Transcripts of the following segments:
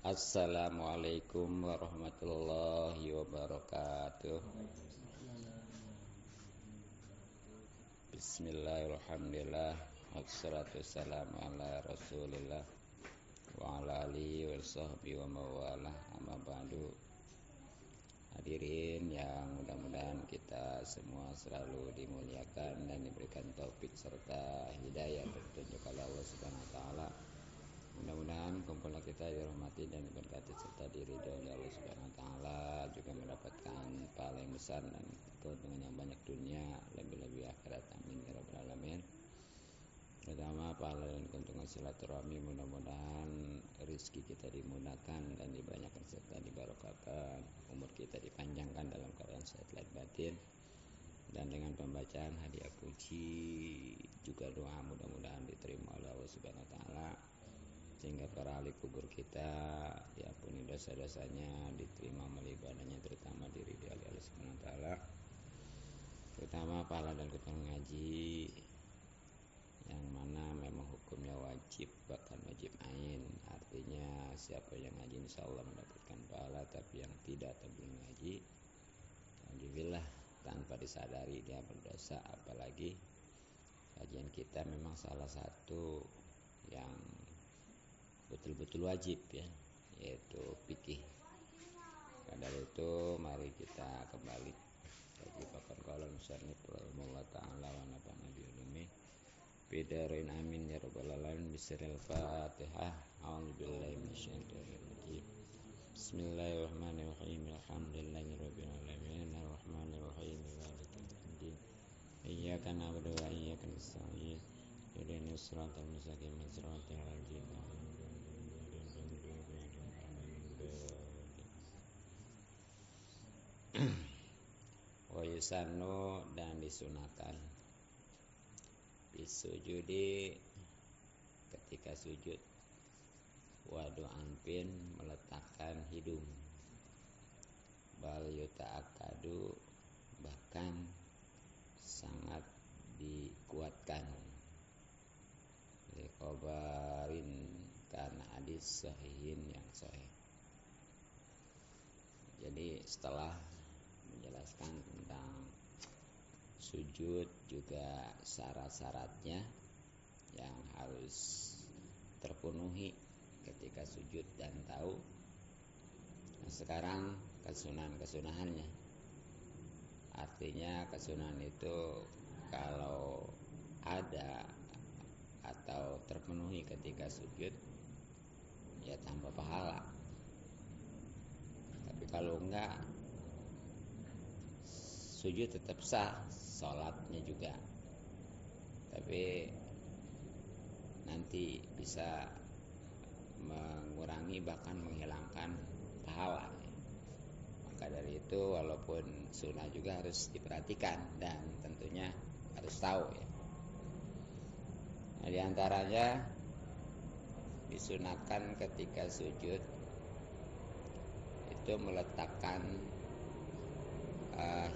Assalamualaikum warahmatullahi wabarakatuh. Bismillahirrahmanirrahim. Wassalatu wassalamu ala Rasulillah wa ala alihi wa sahbihi wa mawalah. Amma ba'du. Hadirin yang mudah-mudahan kita semua selalu dimuliakan dan diberikan taufik serta hidayah petunjuk oleh Allah Subhanahu wa taala. Mudah-mudahan kumpulan kita dirahmati dan diberkati serta diridhoi oleh Allah Subhanahu wa taala, juga mendapatkan pahala yang besar dan keuntungan yang banyak dunia, lebih-lebih akhirat. Amin ya rabbal alamin. Pertama, pahala dan keuntungan silaturahmi, mudah-mudahan rezeki kita dimudahkan dan dibanyakan serta dibarokahkan, umur kita dipanjangkan dalam keadaan sehat lahir batin. Dan dengan pembacaan hadiah puji juga doa mudah-mudahan diterima oleh Allah Subhanahu wa taala, sehingga para ahli kubur kita diampuni dosa-dosanya, diterima amal ibadahnya, terutama diridhoi oleh Allah Subhanahu wa taala. Terutama pahala dan keutamaan ngaji yang mana memang hukumnya wajib, bahkan wajib ain. Artinya siapa yang ngaji insyaallah mendapatkan pahala, tapi yang tidak atau belum ngaji, alhamdulillah tanpa disadari dia berdosa. Apalagi kajian kita memang salah satu yang betul-betul wajib ya, yaitu fikih. Dari itu mari kita kembali kaji papan qaul musannif rahimahullah taala wa nafa'ana bi ulumi bidarain amin ya rabbal alamin. Bismillahil Fatihah. A'udzubillahi minasyaitonir rajim. Bismillahirrahmanirrahim. Alhamdulillahirabbil alamin arrahmanir rahim maliki yaumiddin. Iyyaka na'budu wa iyyaka nasta'in. Ihdinas siratal mustaqim siratal ladzina wa yusanu, dan disunahkan bisujudi, ketika sujud, wadu ampin, meletakkan hidung, bal yuta'akadu, bahkan sangat dikuatkan, liqabarin, karena hadis sahihin yang sahih. Jadi setelah menjelaskan tentang sujud juga syarat-syaratnya yang harus terpenuhi ketika sujud dan tahu. Nah, sekarang kesunahan-kesunahannya. Artinya kesunahan itu kalau ada atau terpenuhi ketika sujud ya tambah pahala. Tapi kalau enggak, sujud tetap sah, sholatnya juga, tapi nanti bisa mengurangi bahkan menghilangkan pahala. Maka dari itu walaupun sunnah juga harus diperhatikan dan tentunya harus tahu ya. Nah, diantaranya disunahkan ketika sujud itu meletakkan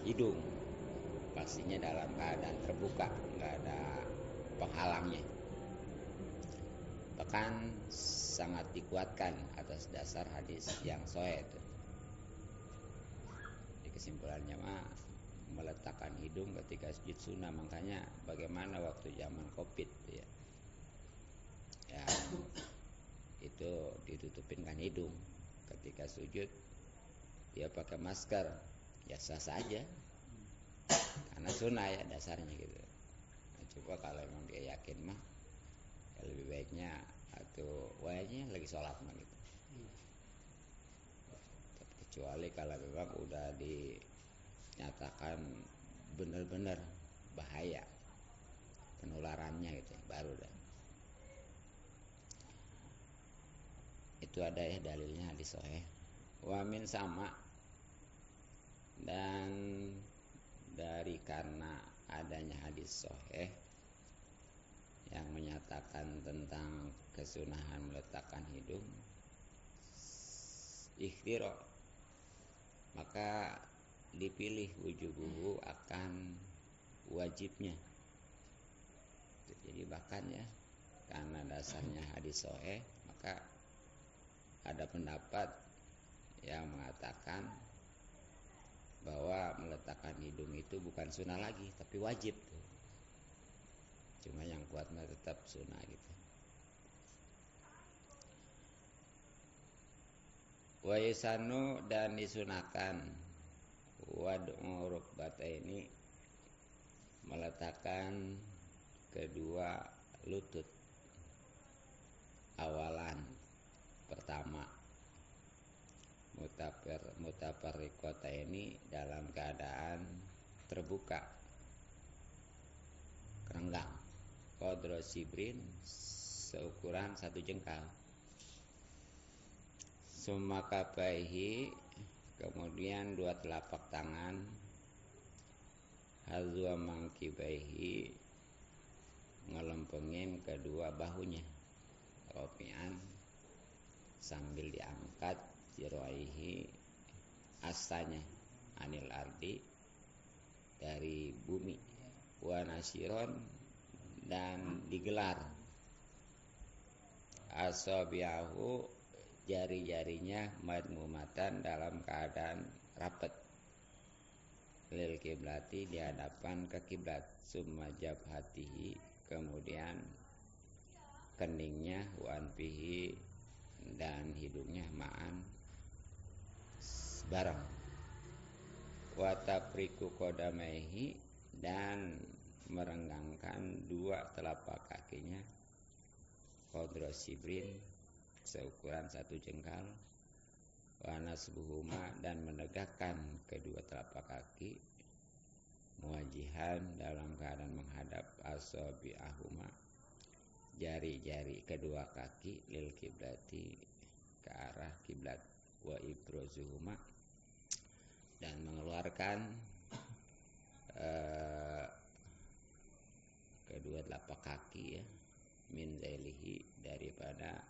hidung, pastinya dalam keadaan terbuka, nggak ada penghalangnya. Bahkan sangat dikuatkan atas dasar hadis yang sahih itu. Di kesimpulannya meletakkan hidung ketika sujud sunnah. Makanya bagaimana waktu zaman Covid ya, yang itu ditutupin kan hidung ketika sujud, dia pakai masker, ya sah saja karena sunnah ya dasarnya gitu. Nah, coba kalau memang dia yakin mah ya lebih baiknya atau wajahnya lagi sholat mah gitu. Kecuali kalau memang udah dinyatakan benar-benar bahaya penularannya gitu ya, baru dah. Itu ada ya dalilnya hadis sahih. Wa min sama, dan dari karena adanya hadis sahih yang menyatakan tentang kesunahan meletakkan hidung, ikhtiro, maka dipilih wujubuhu, akan wajibnya. Jadi bahkan ya, karena dasarnya hadis sahih, maka ada pendapat yang mengatakan bahwa meletakkan hidung itu bukan sunnah lagi, tapi wajib. Cuma yang kuat mah tetap sunnah gitu. Wa yusanu, dan disunahkan wad'u rukbataini, meletakkan kedua lutut awalan pertama, mutafarriqataini, dalam keadaan terbuka kerenggang, qadra sibrin, seukuran 1 jengkal, summa kafaihi, kemudian 2 telapak tangan, hazwa mangkibaihi, ngelempengin kedua bahunya, rofi'an, sambil diangkat, jiraihi, asanya, anil ardi, dari bumi, wa nasiron, dan digelar asabiahu, jari-jarinya, madmumatan, dalam keadaan rapat, lil kiblati, di hadapan ke kiblat, summa jabhatihi, kemudian keningnya, wa anfihi, dan hidungnya, ma'an, bareng, wa tafriqu qadamaihi, dan merenggangkan 2 telapak kakinya, qadra sibrin, seukuran 1 jengkal, wa nasbuhuma, dan menegakkan kedua telapak kaki, muwajihan, dalam keadaan menghadap, asabi'ahuma, jari-jari kedua kaki, lil kiblati, ke arah kiblat, wa ibrozuhuma, dan mengeluarkan kedua telapak kaki ya, min zailihi, daripada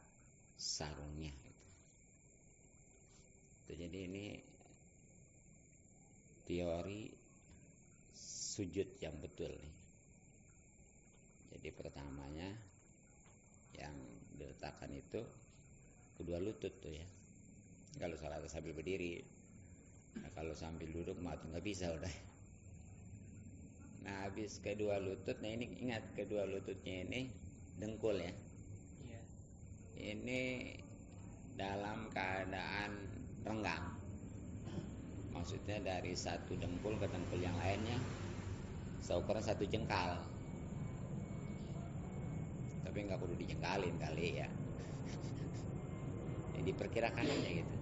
sarungnya itu. Jadi ini teori sujud yang betul nih. Jadi pertamanya yang diletakkan itu kedua lutut tuh ya, kalau salat sambil berdiri. Nah, kalau sambil duduk mah nggak bisa udah. Nah, habis kedua lutut, nah ini ingat kedua lututnya ini dengkul ya. Iya. Ini dalam keadaan renggang. Maksudnya dari satu dengkul ke dengkul yang lainnya seukuran 1 jengkal. Tapi nggak perlu dijengkalin kali ya. Ya, diperkirakan aja gitu.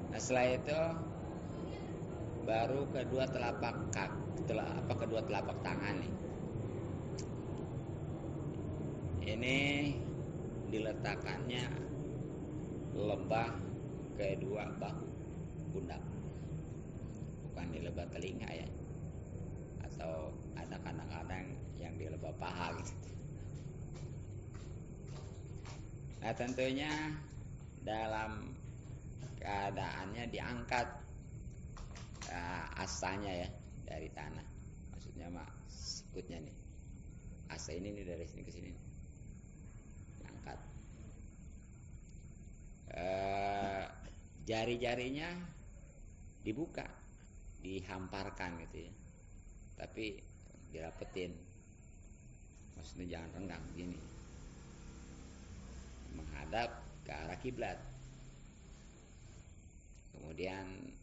Nah, setelah itu baru kedua telapak kedua telapak tangan nih. Ini diletakkannya lebah kedua bahu pundak, bukan di lebah telinga ya, atau ada kadang-kadang yang di lebah paha gitu. Nah, tentunya dalam keadaannya diangkat asanya ya dari tanah, maksudnya mak sikutnya nih, asa ini nih dari sini ke sini nih. Diangkat, jari-jarinya dibuka, dihamparkan gitu ya, tapi dirapetin, maksudnya jangan renggang gini, menghadap ke arah kiblat. Kemudian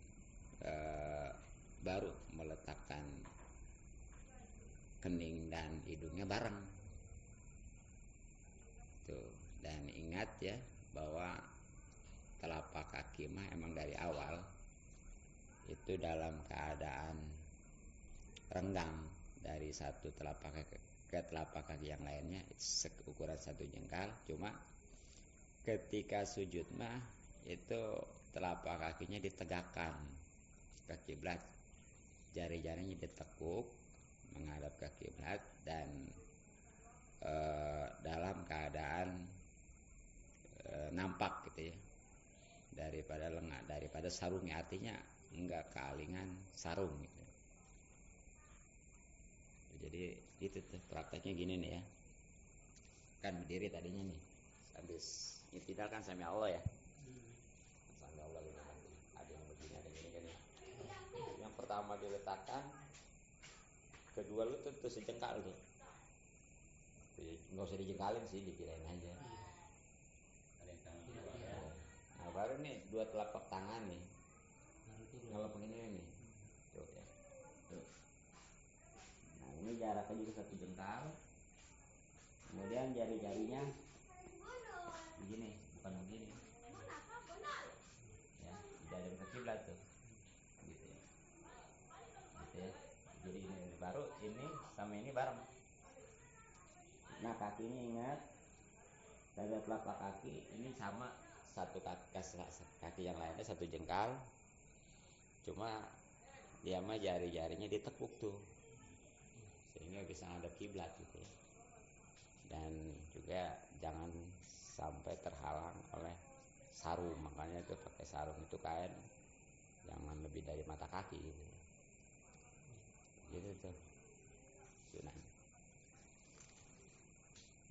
baru meletakkan kening dan hidungnya bareng tuh. Dan ingat ya bahwa telapak kaki mah emang dari awal itu dalam keadaan renggang, dari satu telapak kaki ke telapak kaki yang lainnya ukuran 1 jengkal. Cuma ketika sujud mah itu telapak kakinya ditegakkan ke kiblat, jari-jarinya ditekuk menghadap ke kiblat, dan dalam keadaan nampak gitu ya, daripada lengah, daripada sarungnya, artinya enggak kealingan sarung gitu. Jadi itu tuh prakteknya gini nih ya, kan berdiri tadinya nih sambil ngitin i'tidal kan sami Allah ya. Sami Allah gitu kan. Ada yang begini, ada yang gini. Yang pertama diletakkan, kedua lutut tuh sejengkal tuh. Nggak usah dijengkalin sih, dikirain aja. Nah baru nih dua telapak tangan nih, ngelempengin ini nih, tuh ya. Tuh. Nah ini jaraknya juga 1 jengkal. Kemudian jari-jarinya begini, bukan begini. Ya, tidak ada kiblat tuh, gitu ya. Gitu ya. Jadi ini baru ini sama ini bareng. Nah kakinya ingat, dada telapak kaki ini sama satu kaki yang lainnya 1 jengkal. Cuma dia mah jari-jarinya ditekuk tuh, sehingga bisa ngadep kiblat gitu. Dan juga jangan sampai terhalang oleh sarung, makanya tuh pakai sarung itu kain jangan lebih dari mata kaki gitu. Gitu tuh sunah.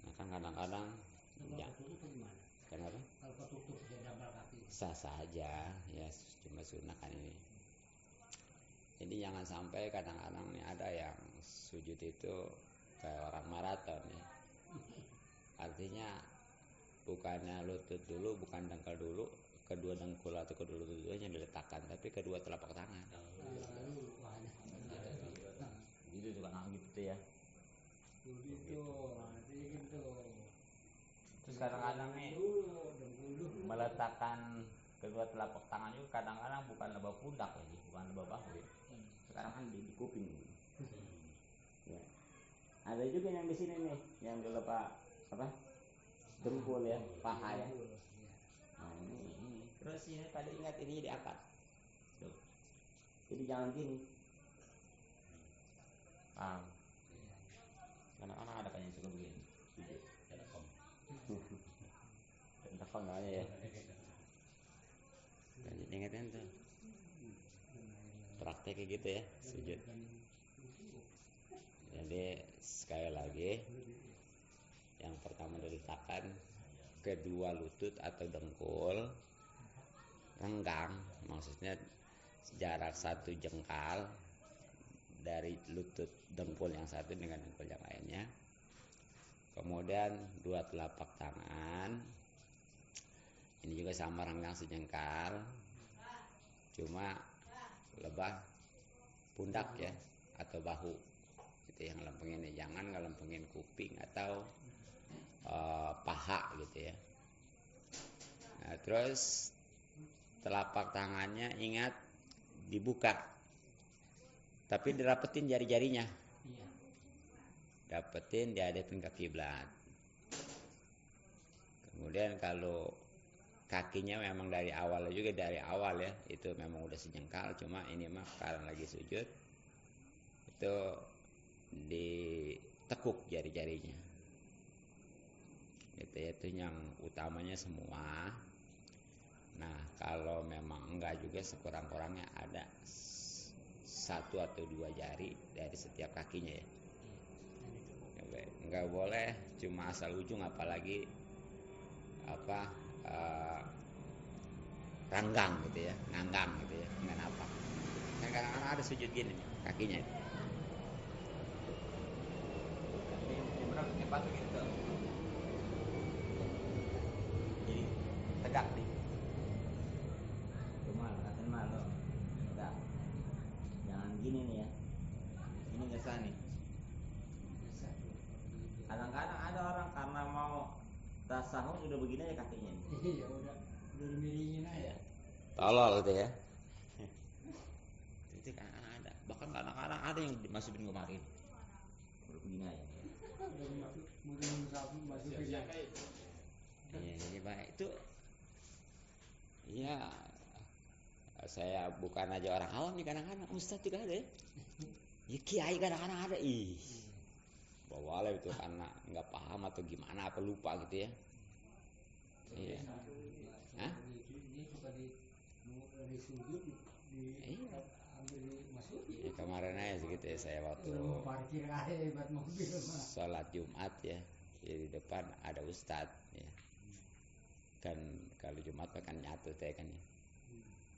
Nah kan kadang-kadang ya, kenapa? Kalau ketutup bisa dabal kaki. Sah saja ya, cuma sunah kan ini. Jadi jangan sampai kadang-kadang nih ada yang sujud itu kayak orang maraton ya. Artinya bukannya lutut dulu, bukan dengkul dulu, kedua dengkul atau kedua lutut yang diletakkan, tapi kedua telapak tangan. Gitu tuh kan gitu ya. Gitu. Terus kadang-kadang nih meletakkan kedua telapak tangan juga kadang-kadang bukan lebah pundak lagi, bukan lebah bahu ya. Sekarang kan di kuping gitu. Ya. Ada juga yang di sini nih, yang di lebah apa? Dengkul ya, paha ya. Nah ini. Terus ini tadi ingat ini diangkat. Tuh. Jadi jangan gini. Paham? Kadang-kadang ada kan yang suka begini. Sujud. Telepon aja ya. Jadi ingetin tuh. Praktek kayak gitu ya, sujud. Jadi sekali lagi, yang pertama diletakkan kedua lutut atau dengkul renggang, maksudnya jarak 1 jengkal dari lutut dengkul yang satu dengan dengkul yang lainnya. Kemudian dua telapak tangan ini juga sama renggang sejengkal, cuma lebah pundak ya atau bahu itu yang lempengin, jangan ngelempengin kuping atau paha gitu ya. Nah, terus telapak tangannya ingat dibuka, tapi dirapetin jari-jarinya, dapetin dihadapin ke kiblat. Kemudian kalau kakinya memang dari awal juga dari awal ya, itu memang udah sejengkal, cuma ini mah karena lagi sujud itu ditekuk jari-jarinya. Itu yang utamanya semua. Nah kalau memang enggak juga sekurang-kurangnya ada 1 atau 2 jari dari setiap kakinya ya. Enggak boleh cuma asal ujung, apalagi ranggang gitu ya, nganggang gitu ya, dengan apa? Kan kadang-kadang ada sujud gini nih, kakinya itu. Ini berapa cepat gitu. Jadi tegak nih. Cuma akan malu. Tegak. Jangan gini nih ya. Ini nggak sah nih. Kadang-kadang ada orang karena mau tasawuf udah begini aja kakinya nih. Iya udah miringin aja. Tolol gitu ya. Itu kan ada. Bahkan kadang-kadang ada yang dimasukin kemarin. Udah begini aja. Mungkin masukin ya. Iya, jadi baik itu. Iya. Saya bukan aja orang awam nih, kadang-kadang ustaz juga ada ya. Ya kiai kadang-kadang ada. Ih. Bawa itu karena nggak paham atau gimana, apa lupa gitu ya. Iya. Hah? Ini suka di sujud Iya. ambil masukin. Ya, kemarin aja segitu ya, saya waktu parkir aja buat mobil mah. sholat Jumat ya, di depan ada ustadz ya. kan kalau Jumat kan nyatu teh kan ya.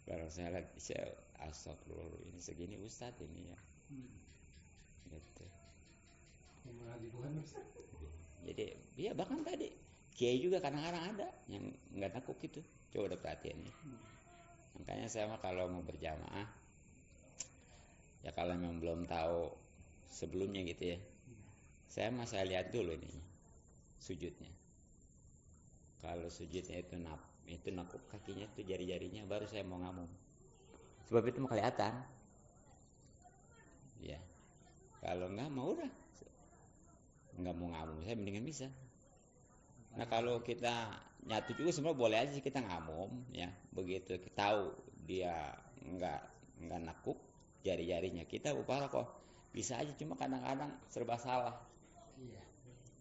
Barang saya lihat saya astagfirullah ini segini Ustadz ini ya. Gitu. Malah dibuat Ustaz. Jadi ya bahkan tadi kiai juga kadang-kadang ada yang nggak takut gitu. Coba udah perhatian ya. Makanya saya mah kalau mau berjamaah ya kalau memang belum tahu sebelumnya gitu ya. Saya lihat dulu ini sujudnya. Kalau sujudnya itu nakuk kakinya itu jari-jarinya baru saya mau ngamum. Sebab itu mau kelihatan. Ya. Kalau enggak mau udah nggak mau ngamum, saya mendingan bisa. Nah kalau kita nyatu juga sebenarnya boleh aja sih kita ngamum ya. Begitu kita tahu dia nggak nakuk jari-jarinya kita kok bisa aja, cuma kadang-kadang serba salah. Iya.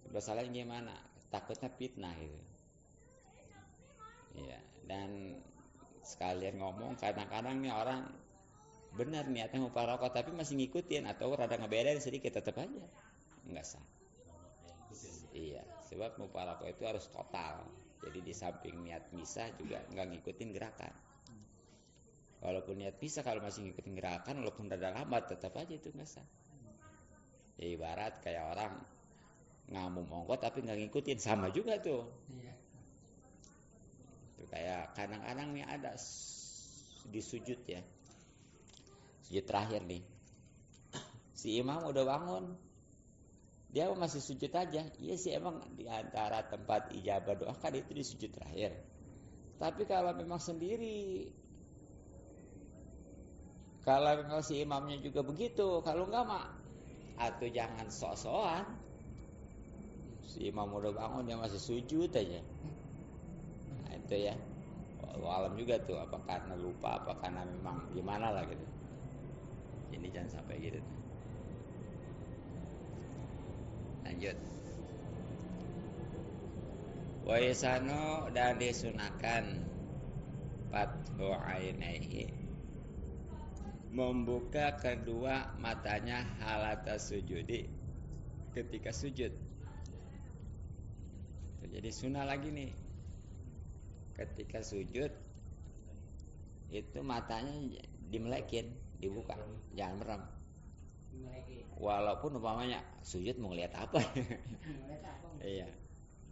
Serba salahnya gimana? Takutnya fitnah gitu. Iya, dan sekalian ngomong kadang-kadang nih orang benar niatnya mau rokok tapi masih ngikutin atau rada ngebedain sedikit tetap aja nggak sah. Iya, sebab mau rokok itu harus total. Jadi di samping niat misa juga nggak ngikutin gerakan. Walaupun niat misa kalau masih ngikutin gerakan walaupun rada lambat tetap aja itu nggak sah. Ya, ibarat kayak orang ngamum ongkot tapi nggak ngikutin sama juga tuh. Iya. Itu kayak kadang-kadang nih ada di sujud ya. Sujud terakhir nih. Si imam udah bangun. Dia masih sujud aja. Iya sih emang di antara tempat ijabah doa kan itu di sujud terakhir. Tapi kalau memang sendiri, kalau memang si imamnya juga begitu, kalau enggak mah atau jangan sok-sokan. Si imam udah bangun dia masih sujud aja. Nah itu ya. Alam juga tuh, apa karena lupa, apa karena memang gimana lah gitu. Ini jangan sampai gitu. Lanjut. Wa yasanu dan disunahkan fathu ainaihi membuka kedua matanya halata sujudi ketika sujud. Jadi sunnah lagi nih. Ketika sujud itu matanya dimelekin, dibuka, jangan merem. Walaupun umpamanya sujud mau ngeliat apa? Iya.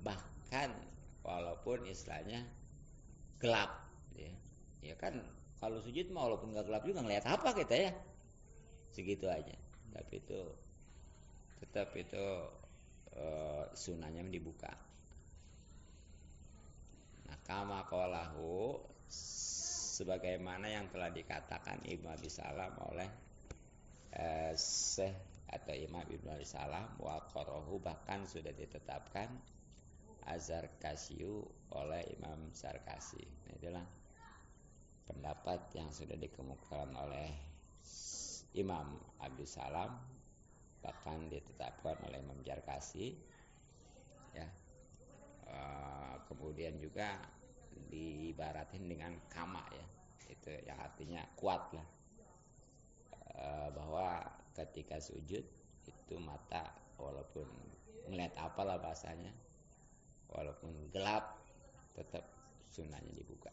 Bahkan walaupun istilahnya gelap, ya. Ya kan kalau sujud mah walaupun nggak gelap juga ngeliat apa kita ya, segitu aja. Tapi itu tetap itu sunahnya dibuka. Nah, kama qalahu sebagaimana yang telah dikatakan Ibnu Abi Salam oleh Syekh atau Imam Ibnu Abi Salam wa qarahu bahkan sudah ditetapkan Az-Zarkasyi oleh Imam Zarkasyi. Nah, itulah pendapat yang sudah dikemukakan oleh Imam Abi Salam bahkan ditetapkan oleh Imam Zarkasyi ya. Kemudian juga diibaratin dengan kama ya, itu yang artinya kuat lah, bahwa ketika sujud itu mata walaupun melihat apalah bahasanya, walaupun gelap tetap sunahnya dibuka.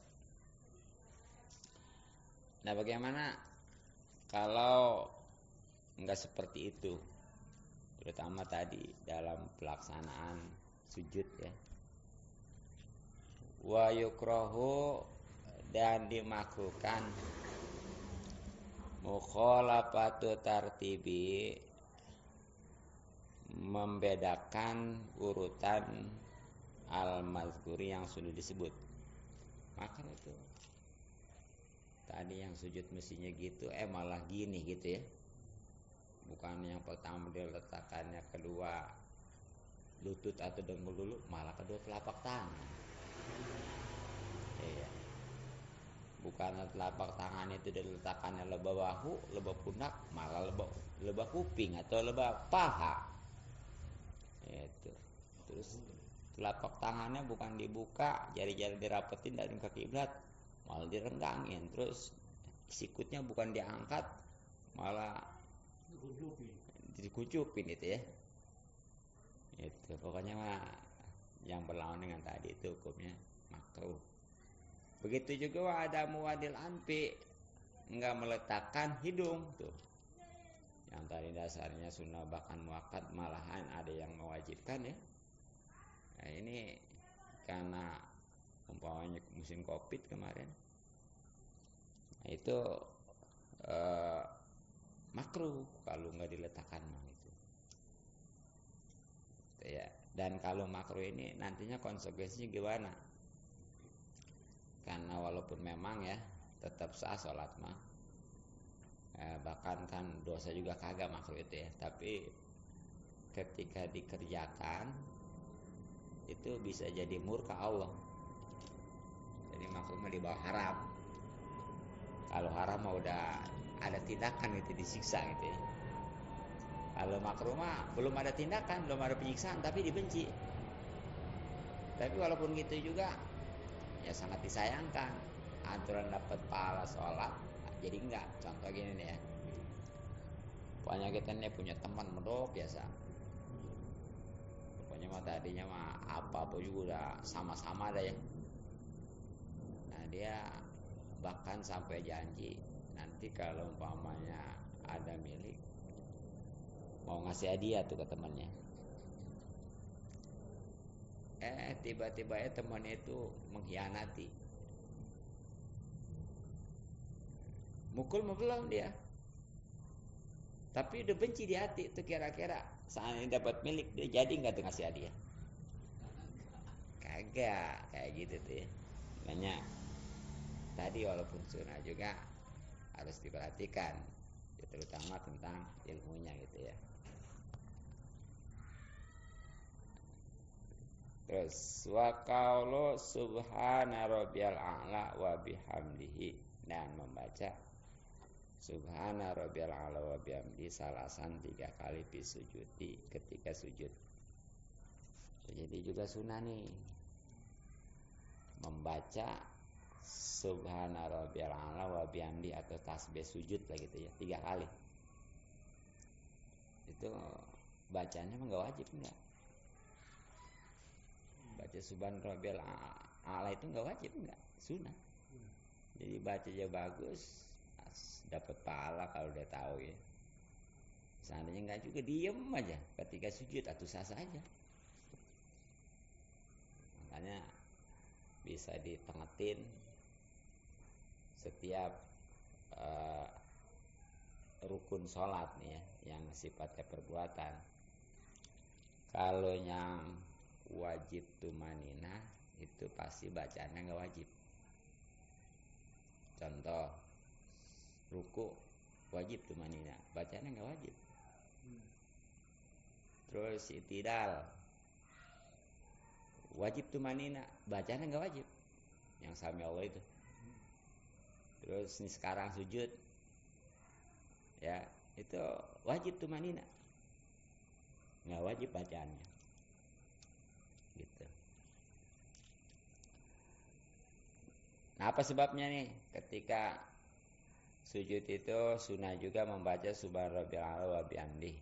Nah bagaimana kalau enggak seperti itu, terutama tadi dalam pelaksanaan sujud ya. Wa yukrahu dan dimakruhkan mukhalafatu tartibi membedakan urutan al-mazkuri yang sudah disebut. Maka itu tadi yang sujud mestinya gitu malah gini gitu ya. Bukan yang pertama dia letakkannya kedua lutut atau dengkul dulu, malah kedua telapak tangan. Iya. Bukan telapak tangan itu diletakkannya lebah bahu, lebah pundak, malah lebah kuping atau lebah paha. Itu. Terus telapak tangannya bukan dibuka, jari-jari dirapetin dari ke kiblat, malah direnggangin. Terus sikutnya bukan diangkat, malah dikucupin itu ya. Itu pokoknya mah yang berlawan dengan tadi itu hukumnya makruh. Begitu juga wa ada muwadil anfi, enggak meletakkan hidung tuh. Yang tadi dasarnya sunnah bahkan muakkad, malahan ada yang mewajibkan ya. Nah ini karena umpamanya musim Covid kemarin, nah itu makruh kalau nggak diletakkan mah itu ya. Dan kalau makruh ini nantinya konsekuensinya gimana? Karena walaupun memang ya tetap sah sholat mah, bahkan kan dosa juga kagak makruh itu ya, tapi ketika dikerjakan itu bisa jadi murka Allah. Jadi makruh mah di bawah haram. Kalau haram mah udah ada tindakan gitu, disiksa gitu ya. Kalau makruh mah belum ada tindakan, belum ada penyiksaan, tapi dibenci. Tapi walaupun gitu juga ya sangat disayangkan. Aturan dapat pahala sholat jadi enggak. Contoh gini nih ya, pokoknya kita nih punya teman medok biasa, pokoknya mah tadinya mah apa juga udah sama-sama dah ya. Nah dia bahkan sampai janji nanti kalau umpamanya ada milik mau ngasih hadiah tuh ke temannya. Tiba-tiba ya temannya itu mengkhianati, mukul mah belum dia, tapi udah benci di hati itu, kira-kira seandainya dapat milik dia jadi nggak tuh ngasih hadiah? Kagak, kayak gitu tuh ya. Makanya tadi walaupun sunnah juga harus diperhatikan, terutama tentang ilmunya gitu ya. Terus wa qaulu subhana rabbiyal a'la wa bihamdihi, dan membaca subhana rabbiyal a'la wa bihamdihi salasan 3 kali fi sujudi, ketika sujud. Jadi juga sunnah nih membaca subhana rabbiyal a'la wa bihamdi atau tasbih sujud lah gitu ya, 3 kali. Itu bacanya mah enggak wajib, enggak. Baca subhana rabbiyal a'la itu enggak wajib, enggak, sunnah. Jadi baca aja bagus, dapat pahala kalau udah tahu ya. Seandainya enggak juga diem aja ketika sujud atau sah saja. Makanya bisa ditengetin setiap rukun sholat nih ya, yang sifatnya perbuatan. Kalau yang wajib tumanina itu pasti bacaannya nggak wajib. Contoh ruku wajib tumanina, bacaannya nggak wajib. Terus i'tidal wajib tumanina, bacaannya nggak wajib, yang sami Allah itu. Terus ini sekarang sujud ya, itu wajib tumanina, nggak wajib bacaannya gitu. Nah apa sebabnya nih? Ketika sujud itu sunnah juga membaca subhana rabbiyal a'la wa bihamdihi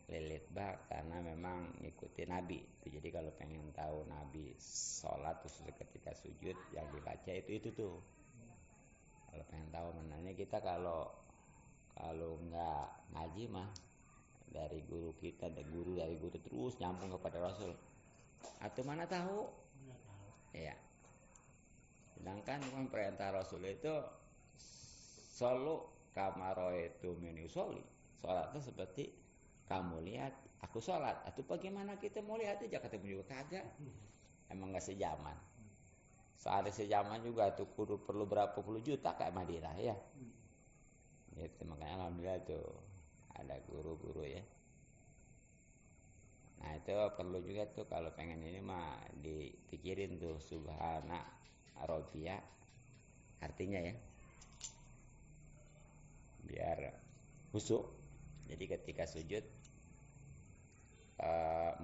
lilit bak, karena memang ngikuti Nabi itu. Jadi kalau pengen tahu Nabi sholat khusus ketika sujud yang dibaca itu tuh. Kalau pengen tahu menanya kita, kalau nggak ngaji mah dari guru kita, dari guru terus nyambung kepada Rasul. Atau mana tahu? Ya. Sedangkan kan perintah Rasul itu solu kamaro itu minusoli, sholatnya seperti kamu lihat aku sholat. Atau bagaimana kita mau lihat aja, ketemu juga kagak. Emang gak sejaman. Seada sejaman juga tuh kudu perlu berapa puluh juta kayak Madinah ya. Gitu, makanya alhamdulillah tuh ada guru-guru ya. Nah itu perlu juga tuh kalau pengen ini mah dipikirin tuh subhana rabbiyah artinya ya, biar khusyuk. Jadi ketika sujud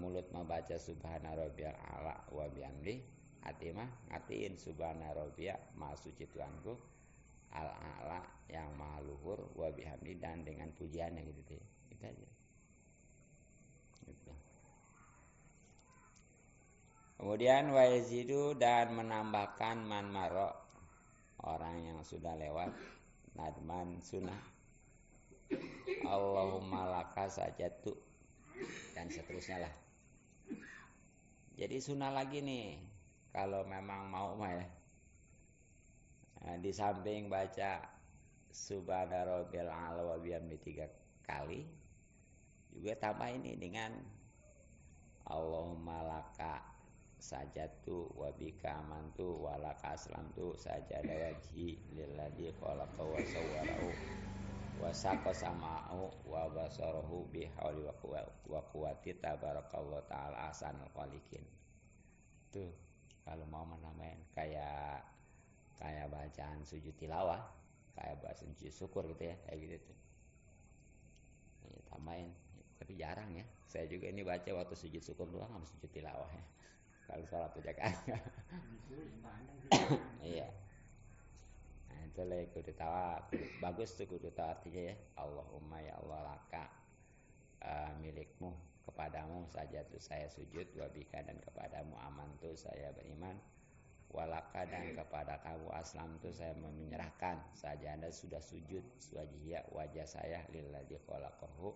mulut membaca subhana rabbiyal a'la wa bihamdi, hati mah ngatiin subhana rabbiyah maha suci Tuhanku al a'la yang maha luhur wa bihamdi, dan dengan pujiannya gitu ya. Itu aja. Gitu. Kemudian wa yazidu dan menambahkan man maro, orang yang sudah lewat, nadman sunnah. Allahumma laka sajatu dan seterusnya lah. Jadi sunnah lagi nih kalau memang mau mah ya. Nah, di samping baca subhana rabbil a'la wa bihamdi 3 kali, juga tambah ini dengan Allahumma laka sajatu wa bika amantu wa laka aslamtu sajada wajhi lilladzi khalaqa wa sawwarahu wa saqa sama'u wa basarahu bihauli wa quwwati tabarakallahu ta'ala ahsanul khaliqin. Tuh kalau mau menamain kayak bacaan sujud tilawah, kayak bahasa sujud syukur gitu ya, kayak gitu tuh. Ini tambahin, tapi jarang ya. Saya juga ini baca waktu sujud syukur doang, sama sujud tilawah ya. Kalau sholat tujakan. Iya. Nah, itu lah kudu tawa. Bagus tuh kudu tawa artinya ya. Allahumma ya Allah laka milikmu, kepadamu saja tuh saya sujud, wabika dan kepadamu aman tuh saya beriman, walaka dan kepada kamu aslam tuh saya menyerahkan saja Anda sudah sujud wajhiya wajah saya lilladzi khalaqahu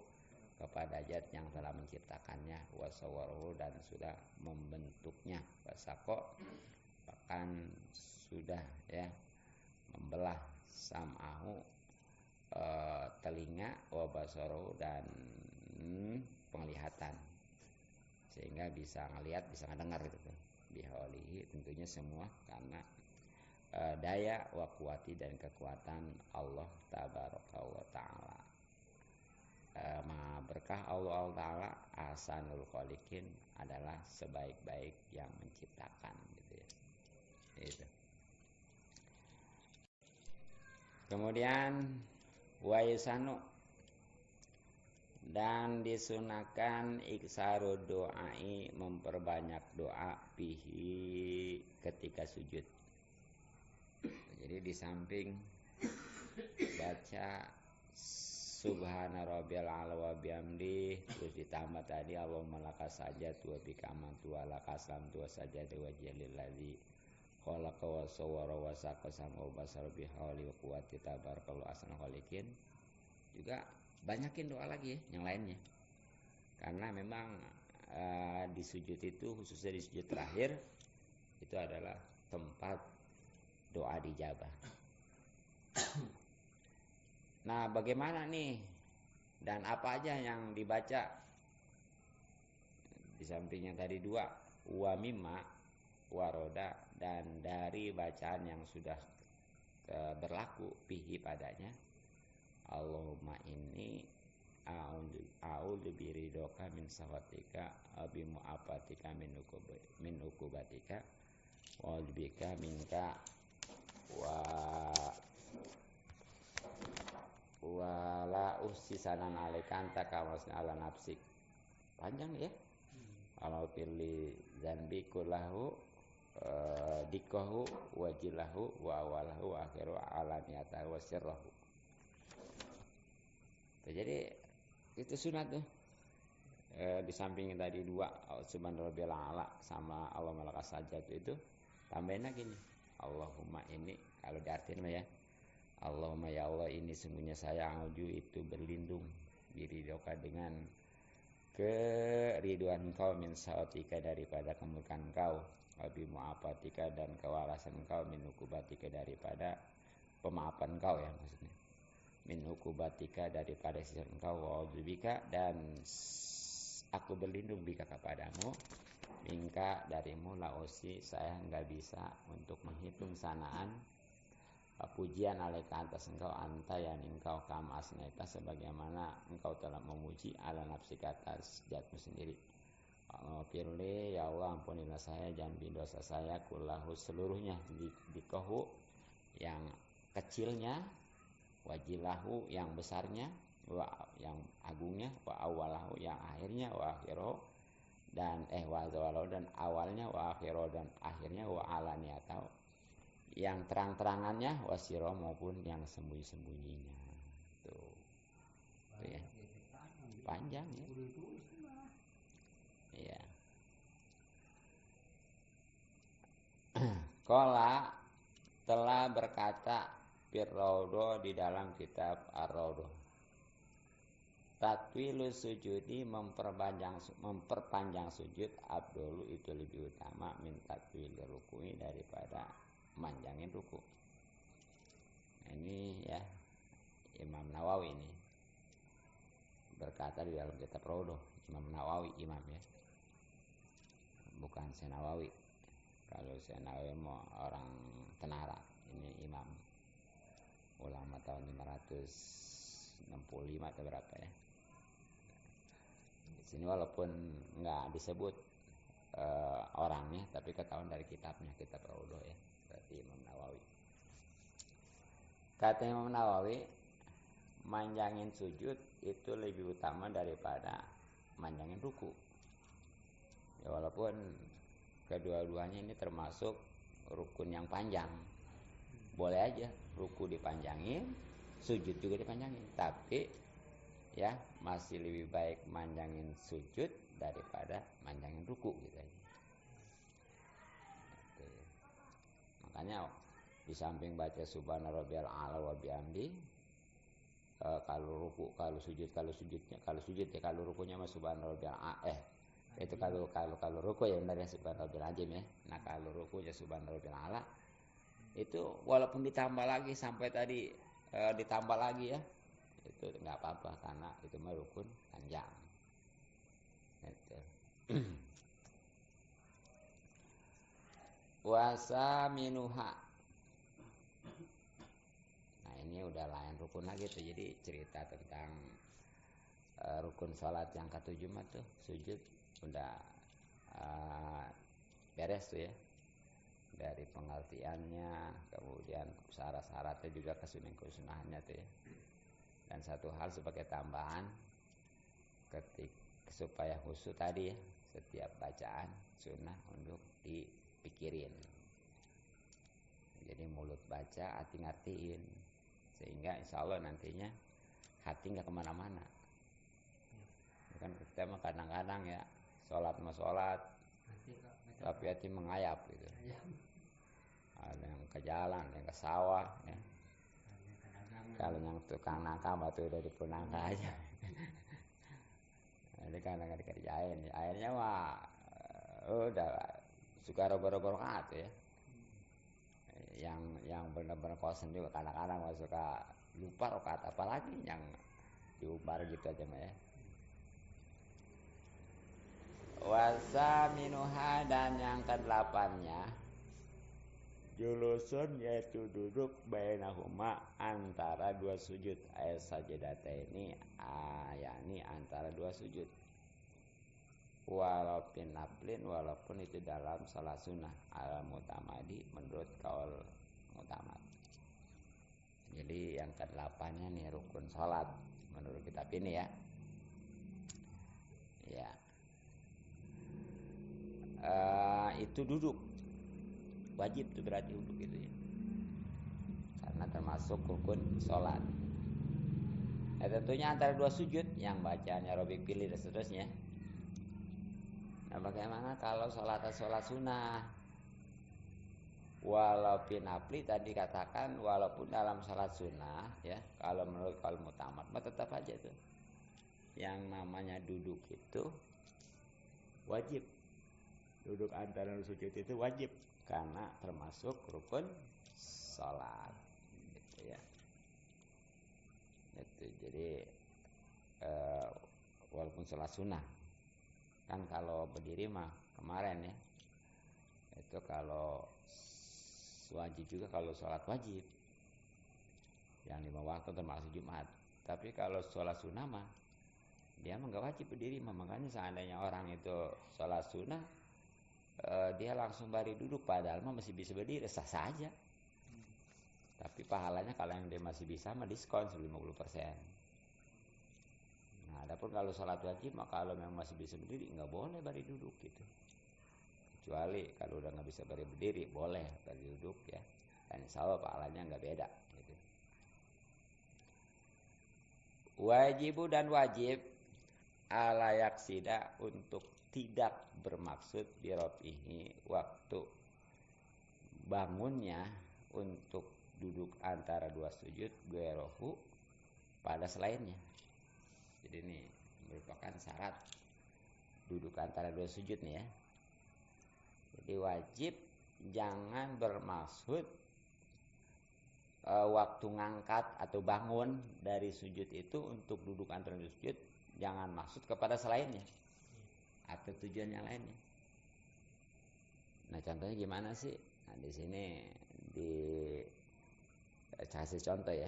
kepada zat yang telah menciptakannya, wasawwaruhu dan sudah membentuknya, wasaqo bahkan sudah ya membelah sam'ahu telinga, wabasaruhu dan penglihatan sehingga bisa ngelihat bisa ngedengar gitu. Bihaulihi tentunya semua karena daya wa kuwati dan kekuatan Allah tabaraka wa ta'ala. Maha berkah Allah Ta'ala ahsanul khaliqin adalah sebaik-baik yang menciptakan gitu ya. Itu. Kemudian wa yusanu dan disunahkan iksaru doai memperbanyak doa bihi ketika sujud. Jadi di samping baca subhana rabbiyal a'la wa bihamdi terus ditambah tadi Allahumma lakas sajadtu wa bika amantu wa lakas aslamtu wa sajada wajhiya lilladzi khalaqa wa sawwara wa saqa sam'a wa basara bihauli wa quwwati tabarakallahu ahsanul khaliqin. Juga banyakin doa lagi ya yang lainnya. Karena memang di sujud itu khususnya di sujud terakhir itu adalah tempat doa dijabah. Nah, bagaimana nih dan apa aja yang dibaca di sampingnya tadi dua wa mimma waroda dan dari bacaan yang sudah berlaku bihi padanya Allahumma inni a'udzu biridhoka min sakhatika wa bi mu'afatika min uqubatika wa bika minka wala usisanan alekan takawas ala nafsik. Panjang ya. Ala firli zanbi kullahu dikahu wajilahu wa awalahu wa akhiru alaniyatahu wa sirrahu. Jadi itu sunat tuh. Di samping tadi dua subhana rabbiyal a'la sama Allahumma lakas sajadtu itu tambahin lagi nih Allahumma ini kalau diartiin mah ya Allahumma ya Allah ini sungguhnya saya auju itu berlindung diri doka dengan keriduan engkau min sa'atika daripada kemurkaan engkau wabi mu'afatika dan kewalasan engkau min hukubatika daripada pemaafan engkau ya maksudnya min hukubatika daripada sisa engkau wa'udzubika dan aku berlindung bika kepadamu minka darimu lausi saya enggak bisa untuk menghitung sanaan pujian alaika atas engkau anta yang engkau kam asnaita sebagaimana engkau telah memuji ala nafsi atas zatmu sendiri. Firli ya Allah ampunilah saya jambi dosa saya kullahu seluruhnya dikohu yang kecilnya wajilahu yang besarnya wa yang agungnya wa awalahu yang akhirnya wa akhiroh dan wa zawalahu dan awalnya wa akhiroh dan akhirnya wa alaniyatau yang terang-terangannya wasiro maupun yang sembunyi-sembunyinya tuh ya panjang ya iya Qala telah berkata Firraudo di dalam kitab Ar-Raudo. Tatwilu sujudi memperpanjang sujud abdulu itu lebih utama min tatwili rukui daripada manjangin ruku. Ini ya Imam Nawawi ini berkata di dalam kitab Raudo. Imam Nawawi imam ya, bukan Senawawi. Kalau Senawawi mau orang Tenara, ini imam ulama tahun 565 atau berapa ya. Di sini walaupun nggak disebut orangnya, tapi ketahuan dari kitabnya, kitab Raudo ya, berarti Imam Nawawi. Kata Imam Nawawi, manjangin sujud itu lebih utama daripada manjangin ruku. Ya walaupun kedua-duanya ini termasuk rukun yang panjang, boleh aja ruku dipanjangin, sujud juga dipanjangin, tapi ya masih lebih baik manjangin sujud daripada manjangin ruku gitu aja. Makanya di samping baca subhana rabbiyal a'la wa bihamdi, kalau ruku, kalau sujud ya, kalau rukunya mah subhana rabbiyal a'la, itu kalau ruku ya benar ya subhana rabbiyal azim ya. Nah kalau rukunya subhana rabbiyal a'la itu walaupun ditambah lagi sampai tadi ditambah lagi ya, itu nggak apa-apa karena itu mah rukun panjang. Itu. Wasa minuha. Nah ini udah lain rukun lagi tuh, jadi cerita tentang rukun sholat yang ketujuh mah tuh sujud udah beres tuh ya, dari pengertiannya, kemudian syarat-syaratnya juga kesunahan-kesunahannya tuh ya. Dan satu hal sebagai tambahan, supaya khusyuk tadi ya, setiap bacaan sunnah untuk dipikirin. Jadi mulut baca, hati ngertiin, sehingga insya Allah nantinya hati nggak kemana-mana. Kan kita mah kadang-kadang ya sholat tapi hati mengayap gitu. Ada yang ke jalan, ada yang ke sawah ya. Kalau yang tukang nangka batu dari punangka aja. Jadi kan nggak dikerjain. Akhirnya mah udah suka rogo-rogo rokaat ya. Yang benar-benar kosen juga kadang-kadang mah suka lupa rokaat, apalagi yang diumbar gitu aja mah ya. Wasa minuha, dan yang ke-8-nya julusun, yaitu duduk bainahuma antara dua sujud, ayat sajadata ini ayani antara dua sujud, walaupun naflin, walaupun itu dalam salat sunnah, al mutamadi menurut kaul mutamad. Jadi yang ke-8-nya nih rukun salat menurut kitab ini ya. Ya. Itu duduk wajib tuh, berarti duduk gitu ya, karena termasuk rukun sholat. Nah tentunya antara dua sujud yang bacaannya robik pilih dan seterusnya. Nah bagaimana kalau sholat sunnah? Walaupun nafli tadi katakan, walaupun dalam sholat sunnah ya, kalau menurut kaul mutamad mah tetap aja tuh yang namanya duduk itu wajib. Duduk antara sujud itu wajib karena termasuk rukun sholat gitu ya. Itu jadi walaupun sholat sunnah kan, kalau berdiri mah kemarin ya, itu kalau wajib juga kalau sholat wajib yang 5 waktu termasuk Jumat. Tapi kalau sholat sunnah mah dia mah nggak wajib berdiri mah. Makanya seandainya orang itu sholat sunnah dia langsung bari duduk, padahal mah masih bisa berdiri, sah saja. Tapi pahalanya kalau yang dia masih bisa mah diskon 50%. Nah, adapun kalau sholat wajib mah kalau memang masih bisa berdiri nggak boleh bari duduk gitu. Kecuali kalau udah nggak bisa bari berdiri boleh bari duduk ya. Dan insya Allah pahalanya nggak beda. Gitu. Wajibu dan wajib ala yaksida, untuk tidak bermaksud birofihi, waktu bangunnya untuk duduk antara dua sujud gerohu pada selainnya. Jadi ini merupakan syarat duduk antara dua sujud nih ya. Jadi wajib jangan bermaksud waktu ngangkat atau bangun dari sujud itu untuk duduk antara dua sujud, jangan maksud kepada selainnya atau tujuan yang lainnya. Nah contohnya gimana sih? Nah di sini dikasih contoh ya.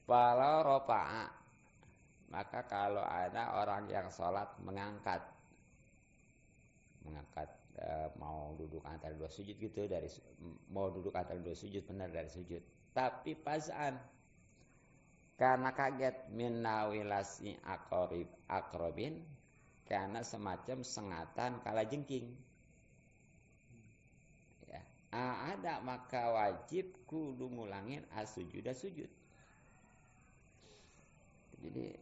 Walau ropa'a, maka kalau ada orang yang sholat mengangkat mau duduk antara dua sujud gitu, mau duduk antara dua sujud benar dari sujud, tapi pasaan karena kaget min nawilasi akrobin, karena semacam sengatan kalajengking ya, ada maka wajib kudu ngulangin as-sujuda sujud. Jadi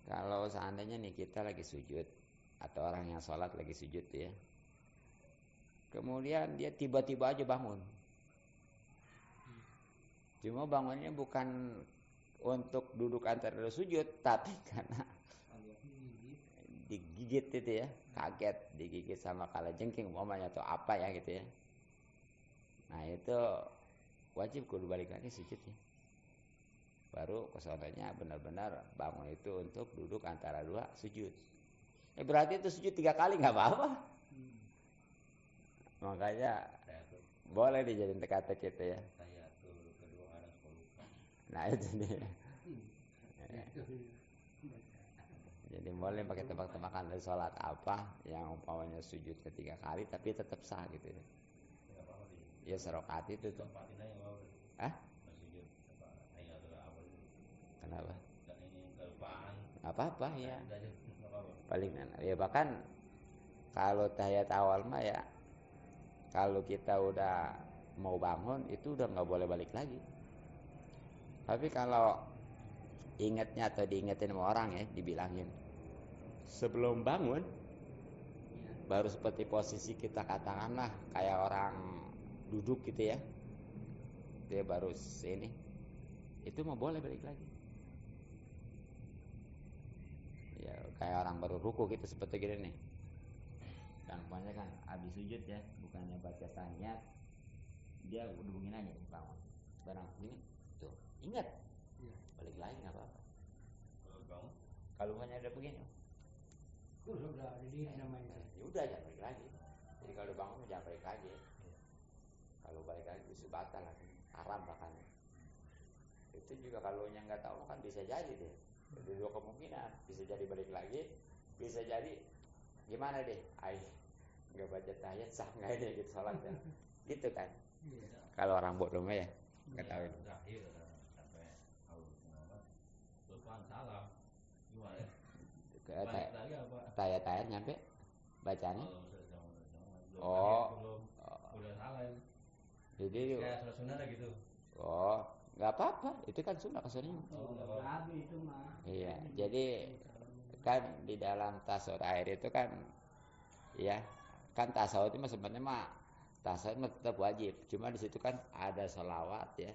kalau seandainya nih kita lagi sujud atau orang yang sholat lagi sujud ya, kemudian dia tiba-tiba aja bangun, cuma bangunnya bukan untuk duduk antara dua sujud, tapi karena digigit itu ya, kaget digigit sama kalajengking umpamanya atau apa ya gitu ya. Nah itu wajib kudu balik lagi sujudnya. Baru kesononya benar-benar bangun itu untuk duduk antara dua sujud. Berarti itu sujud 3 kali nggak apa-apa. Makanya boleh dijadiin teka-teki itu ya. Nah itu dia. Jadi boleh pakai tebak-tebakan dari sholat apa yang umpamanya sujud ketiga kali tapi tetap sah gitu ya. Ya serokat itu tuh. Hah? Kenapa? Apa-apa ya. Paling ya bahkan kalau tahiyat awal mah ya, kalau kita udah mau bangun itu udah nggak boleh balik lagi. Tapi kalau ingatnya atau diingetin sama orang ya, dibilangin sebelum bangun, baru seperti posisi kita katakanlah kayak orang duduk gitu ya, dia baru sini, itu mau boleh balik lagi. Ya kayak orang baru ruku gitu seperti gini nih. Dan umpamanya kan habis sujud ya, bukannya baca tahiyat, dia udah begini aja bangun. Barang gini, tuh ingat, balik lagi nggak apa-apa. Kalau hanya udah begini, udah jadi namanya. Ya udah jangan balik lagi. Jadi kalau bangun jangan balik lagi. Kalau balik lagi bisa batal lagi, haram bahkan. Itu juga kalau yang nggak tahu kan bisa jadi deh. Ada 2 kemungkinan, bisa jadi balik lagi, bisa jadi gimana deh, nggak baca tahiyat sah nggak deh gitu sholatnya, gitu kan? Kalau orang bodoh mah ya nggak tahu itu. Tahiyat nyampe bacanya. Jadi gitu. Nggak apa-apa, itu kan sunnah kesunnya. Iya, jadi kan di dalam tasawuf akhir itu kan, ya kan tasawuf itu sebenarnya mah tasawuf tetap wajib. Cuma di situ kan ada sholawat ya,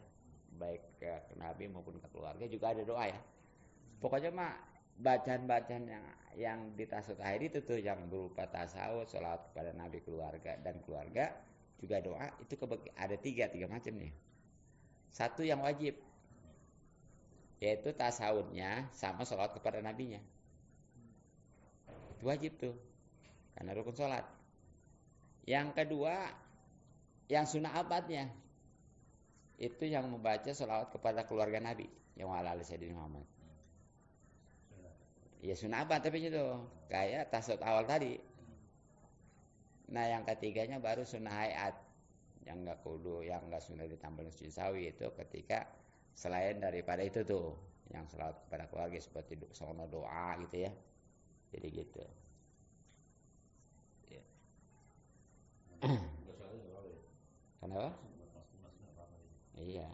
baik ke Nabi maupun ke keluarga, juga ada doa ya. Pokoknya mah bacaan-bacaan yang di tasawuf akhir itu tuh yang berupa tasawuf, sholawat kepada Nabi, keluarga dan keluarga, juga doa itu ada tiga macam nih. Satu yang wajib, yaitu tasawufnya sama sholawat kepada nabinya. Itu wajib tuh, karena rukun sholat. Yang kedua, yang sunnah abadnya, itu yang membaca sholawat kepada keluarga nabi, yang ala Sayyidina Muhammad. Ya sunnah abad tapi itu, kayak tasawuf awal tadi. Nah yang ketiganya baru sunnah hayat, yang nggak kudu, yang nggak sunnah ditambah masjid sawi, itu ketika selain daripada itu tuh yang sholawat kepada keluarga seperti sono doa gitu ya, jadi gitu ya. Kenapa? Iya.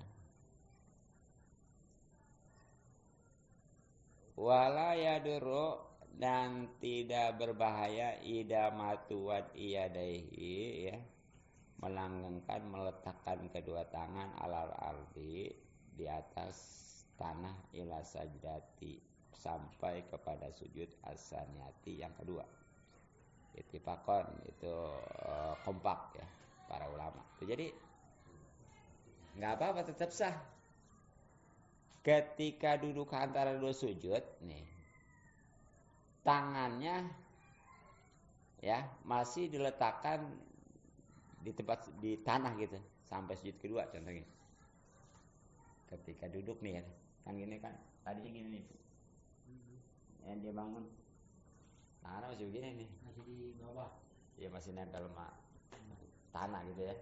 Wala yadurru, dan tidak berbahaya idamatu wad iyadaihi ya, melanggengkan, meletakkan kedua tangan alal ardi di atas tanah ila sajdati sampai kepada sujud as-saniyati yang kedua. Ittifaqan itu kompak ya para ulama. Jadi nggak apa-apa, tetap sah. Ketika duduk antara dua sujud nih, tangannya ya masih diletakkan di tempat di tanah gitu sampai sujud kedua contohnya. Ketika duduk nih kan gini kan, tadinya gini nih. Yang dia bangun tangannya masih begini nih. Masih di bawah. Ya masih nempel sama tanah gitu ya.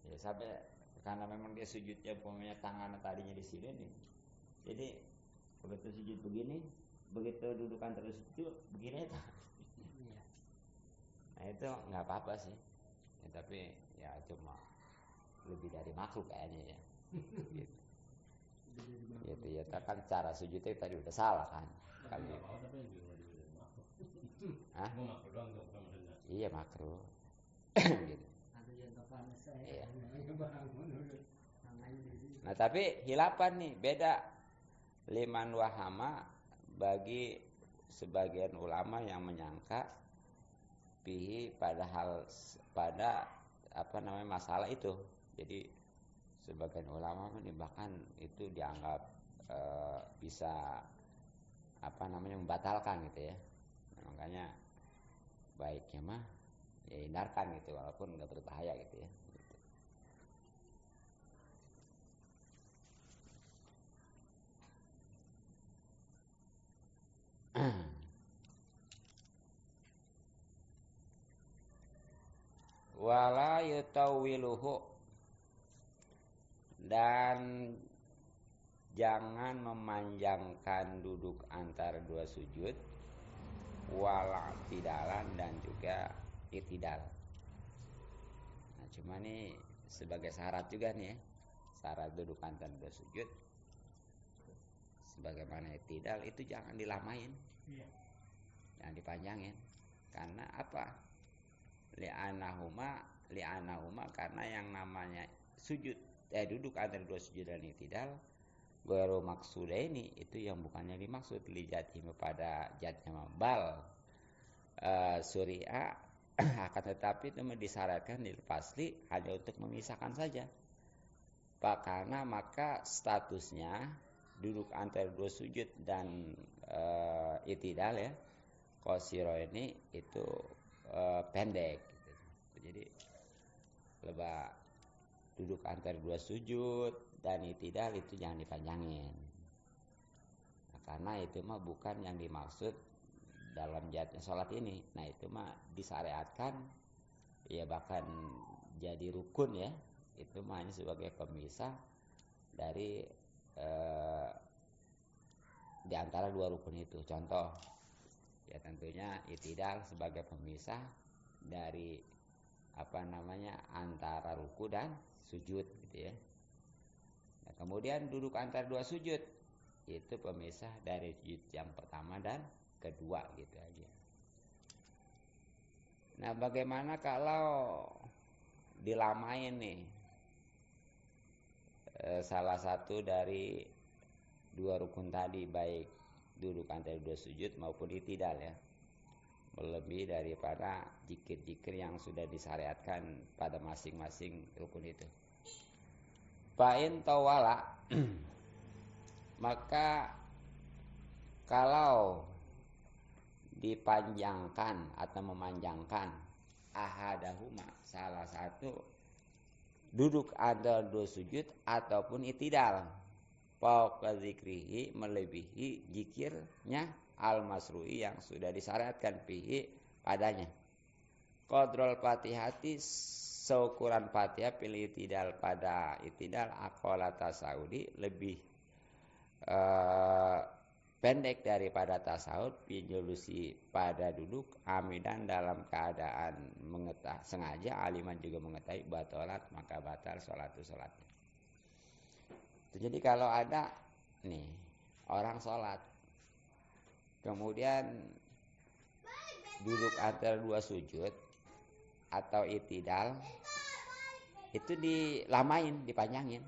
Ya sampai karena memang dia sujudnya punya tangan tadinya di sini nih. Jadi begitu sujud begini, begitu dudukan terus itu begini aja. Nah itu nggak apa-apa sih. Ya, tapi ya cuma lebih dari makhluk kayaknya ya. Gitu. Gitu ya, kan cara sujudnya tadi udah salah kan. Kali ini. Hah? Iya makruh. Gitu. Iya. Nah tapi hilapan nih beda. Liman wahama bagi sebagian ulama yang menyangka bihi pada apa namanya masalah itu. Jadi sebagian ulama bahkan itu dianggap bisa apa namanya membatalkan gitu ya. Makanya baiknya mah ya hindarkan gitu walaupun nggak berbahaya gitu ya. Wala yutawiluhu, dan jangan memanjangkan duduk antara dua sujud, wala tidalan dan juga itidal. Nah cuma nih sebagai syarat juga nih ya, syarat duduk antara dua sujud sebagaimana itidal itu jangan dilamain, jangan dipanjangin. Karena apa? Li'anahuma karena yang namanya sujud duduk antara dua sujud dan itidal ghairu maksudaini itu yang bukannya dimaksud li jatihim pada jatnya bal surya akan tetapi itu disyaratkan lil fasli hanya untuk memisahkan saja. Karena maka statusnya duduk antara dua sujud dan itidal ya qasira ini itu pendek gitu. Jadi lebah duduk antara dua sujud dan itidal itu jangan dipanjangin. Nah, karena itu mah bukan yang dimaksud dalam jatnya sholat ini. Nah itu mah disyariatkan ya bahkan jadi rukun ya. Itu mah hanya sebagai pemisah dari di antara dua rukun itu. Contoh ya tentunya itidal sebagai pemisah dari apa namanya antara ruku dan sujud gitu ya. Nah, kemudian duduk antara dua sujud itu pemisah dari sujud yang pertama dan kedua gitu aja. Nah bagaimana kalau dilamain nih salah satu dari dua rukun tadi baik duduk antara dua sujud maupun itidal ya, melebihi daripada zikir-zikir yang sudah disyariatkan pada masing-masing rukun itu. Fa'in tawala maka kalau dipanjangkan atau memanjangkan ahadahuma salah satu duduk antara dua sujud ataupun itidal fauqa zikrihi melebihi zikirnya al-masru'i yang sudah disyariatkan fihi padanya. Qadrul Fatihati seukuran Fatihah pilih itidal pada itidal aqala tasawudi lebih pendek daripada tasawud pinjulusi pada duduk amidan dalam keadaan sengaja aliman juga mengetahui batalat maka batal sholatnya. Jadi kalau ada nih orang sholat kemudian duduk antara dua sujud atau itidal itu dilamain, dipanjangin.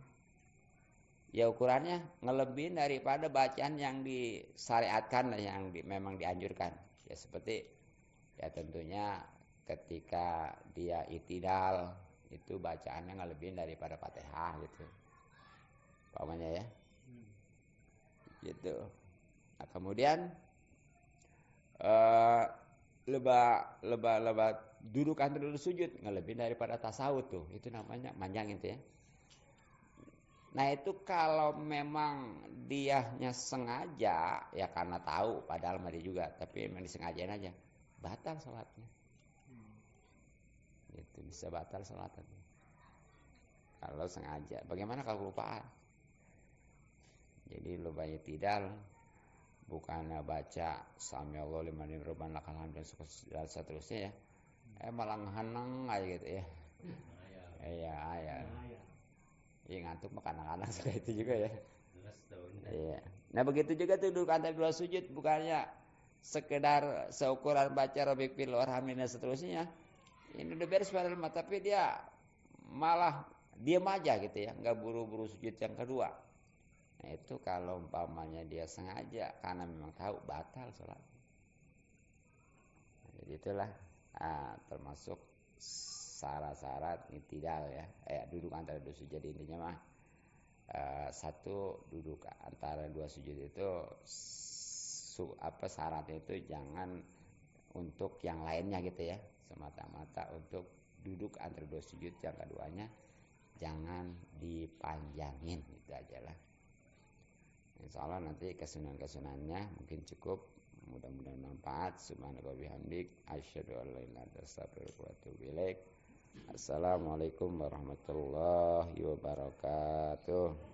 Ya ukurannya ngelebihin daripada bacaan yang disyariatkan, yang memang dianjurkan. Ya seperti ya tentunya ketika dia itidal itu bacaannya ngelebihin daripada Fatihah gitu. Pokoknya ya. Gitu. Nah, kemudian leba duduk antara duduk sujud ngelebihin daripada tasawuf tuh. Itu namanya manjang itu ya. Nah itu kalau memang dianya sengaja, ya karena tahu padahal dia juga, tapi memang disengajain aja, batal sholatnya. Itu bisa batal sholatnya. Kalau sengaja. Bagaimana kalau kelupaan? Jadi lubangnya tidak, bukannya baca Sami Allah liman hamidah lakal hamd dan seterusnya ya. Malah ngeheneng aja gitu ya. Iya. Iya ngantuk mah kadang-kadang suka itu juga ya. Iya. Nah begitu juga tuh duduk antara dua sujud, bukannya sekedar seukuran baca Rabbik fil warhamni dan seterusnya. Ini udah beres padahal mah, tapi dia malah diam aja gitu ya, nggak buru-buru sujud yang kedua. Nah itu kalau umpamanya dia sengaja karena memang tahu batal sholat. Nah, jadi itulah termasuk syarat-syarat itidal ya, duduk antara dua sujud. Intinya mah satu, duduk antara dua sujud itu syaratnya itu jangan untuk yang lainnya gitu ya, semata-mata untuk duduk antara dua sujud. Yang keduanya jangan dipanjangin, gitu aja lah. Insya Allah nanti kesunan-kesunannya mungkin cukup. Mudah-mudahan manfaat. Subhanallah wa bihamdik, asyhadu an la ilaha illa anta astaghfiruka wa atubu ilaik. Assalamualaikum warahmatullahi wabarakatuh.